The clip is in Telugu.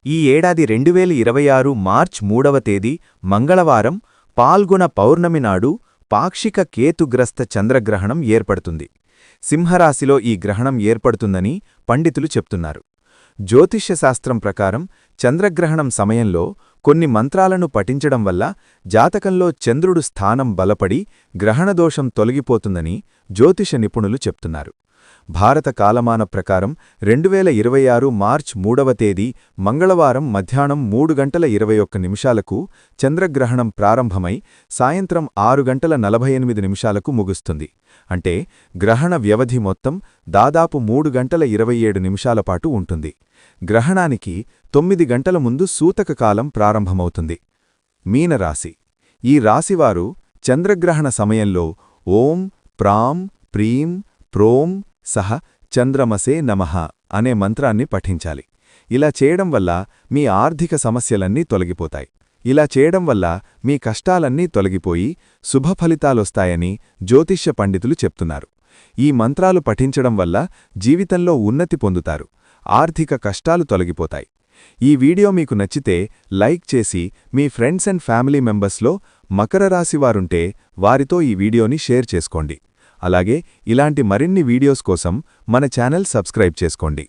ఈ ఏడాది 2026 మార్చ్ 3వ తేదీ మంగళవారం పాల్గొన పౌర్ణమి నాడు పాక్షిక కేతుగ్రస్త చంద్రగ్రహణం ఏర్పడుతుంది. సింహరాశిలో ఈ గ్రహణం ఏర్పడుతుందని పండితులు చెప్తున్నారు. జ్యోతిష్యశాస్త్రం ప్రకారం చంద్రగ్రహణం సమయంలో కొన్ని మంత్రాలను పఠించడం వల్ల జాతకంలో చంద్రుడు స్థానం బలపడి గ్రహణదోషం తొలగిపోతుందని జ్యోతిష నిపుణులు చెప్తున్నారు. భారత కాలమాన ప్రకారం 2026 మార్చ్ 3వ తేదీ మంగళవారం మధ్యాహ్నం 3:21 చంద్రగ్రహణం ప్రారంభమై సాయంత్రం 6:48 ముగుస్తుంది. అంటే గ్రహణ వ్యవధి మొత్తం దాదాపు 3:27 పాటు ఉంటుంది. గ్రహణానికి 9 గంటల ముందు సూతక కాలం ప్రారంభమవుతుంది. మీనరాశి. ఈ రాశివారు చంద్రగ్రహణ సమయంలో ఓం ప్రాం ప్రీం ప్రోం సహ చంద్రమసే నమః అనే మంత్రాన్ని పఠించాలి. ఇలా చేయడం వల్ల మీ ఆర్థిక సమస్యలన్నీ తొలగిపోతాయి. ఇలా చేయడం వల్ల మీ కష్టాలన్నీ తొలగిపోయి శుభఫలితాలొస్తాయని జ్యోతిష్య పండితులు చెప్తున్నారు. ఈ మంత్రాలు పఠించడం వల్ల జీవితంలో ఉన్నతి పొందుతారు. ఆర్థిక కష్టాలు తొలగిపోతాయి. ఈ వీడియో మీకు నచ్చితే లైక్ చేసి మీ ఫ్రెండ్స్ అండ్ ఫ్యామిలీ మెంబర్స్లో మకర రాశివారుంటే వారితో ఈ వీడియోని షేర్ చేసుకోండి. అలాగే ఇలాంటి మరిన్ని వీడియోస్ కోసం మన ఛానల్ సబ్స్క్రైబ్ చేసుకోండి.